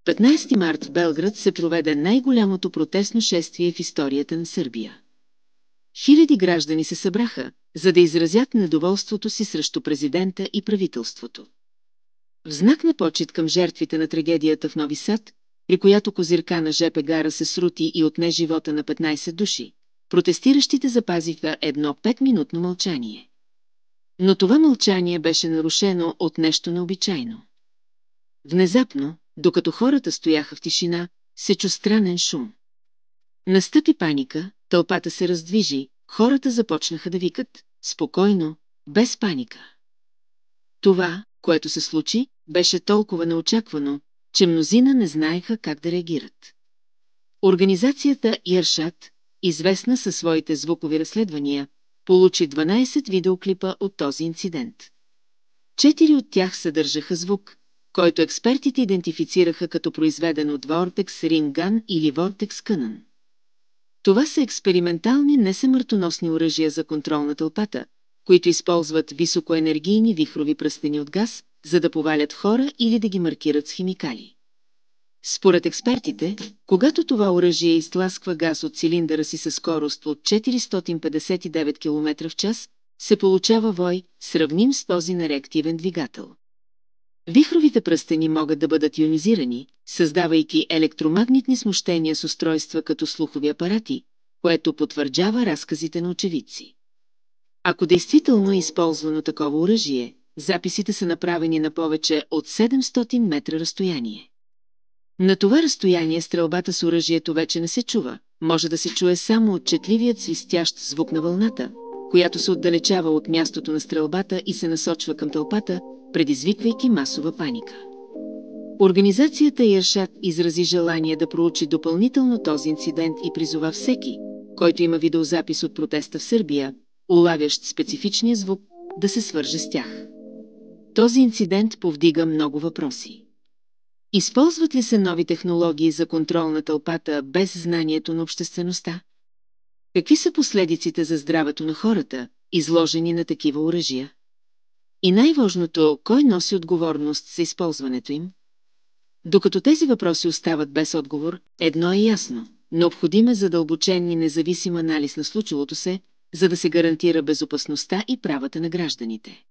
15 март в Белград се проведе най-голямото протестно шествие в историята на Сърбия. Хиляди граждани се събраха, за да изразят недоволството си срещу президента и правителството. В знак на почит към жертвите на трагедията в Нови Сад, при която козирка на ЖП гара се срути и отне живота на 15 души, протестиращите запазиха едно 5-минутно мълчание. Но това мълчание беше нарушено от нещо необичайно. Внезапно, докато хората стояха в тишина, се чу странен шум. Настъпи паника, тълпата се раздвижи, хората започнаха да викат: спокойно, без паника. Това, което се случи, беше толкова неочаквано, че мнозина не знаеха как да реагират. Организацията Иршад, известна със своите звукови разследвания, получи 12 видеоклипа от този инцидент. 4 от тях съдържаха звук, който експертите идентифицираха като произведен от Vortex Ring Gun или Vortex Cannon. Това са експериментални несмъртоносни оръжия за контрол на тълпата, които използват високоенергийни вихрови пръстени от газ, за да повалят хора или да ги маркират с химикали. Според експертите, когато това оръжие изтласква газ от цилиндъра си със скорост от 459 км в час, се получава вой, сравним с този на реактивен двигател. Вихровите пръстени могат да бъдат ионизирани, създавайки електромагнитни смущения с устройства като слухови апарати, което потвърждава разказите на очевидци. Ако действително е използвано такова оръжие, записите са направени на повече от 700 метра разстояние. На това разстояние стрелбата с оръжието вече не се чува, може да се чуе само отчетливият свистящ звук на вълната, която се отдалечава от мястото на стрелбата и се насочва към тълпата, предизвиквайки масова паника. Организацията Иршад изрази желание да проучи допълнително този инцидент и призова всеки, който има видеозапис от протеста в Сърбия, улавящ специфичния звук, да се свърже с тях. Този инцидент повдига много въпроси. Използват ли се нови технологии за контрол на тълпата без знанието на обществеността? Какви са последиците за здравето на хората, изложени на такива оръжия? И най-важното, кой носи отговорност за използването им? Докато тези въпроси остават без отговор, едно е ясно – необходим е задълбочен и независим анализ на случилото се, за да се гарантира безопасността и правата на гражданите.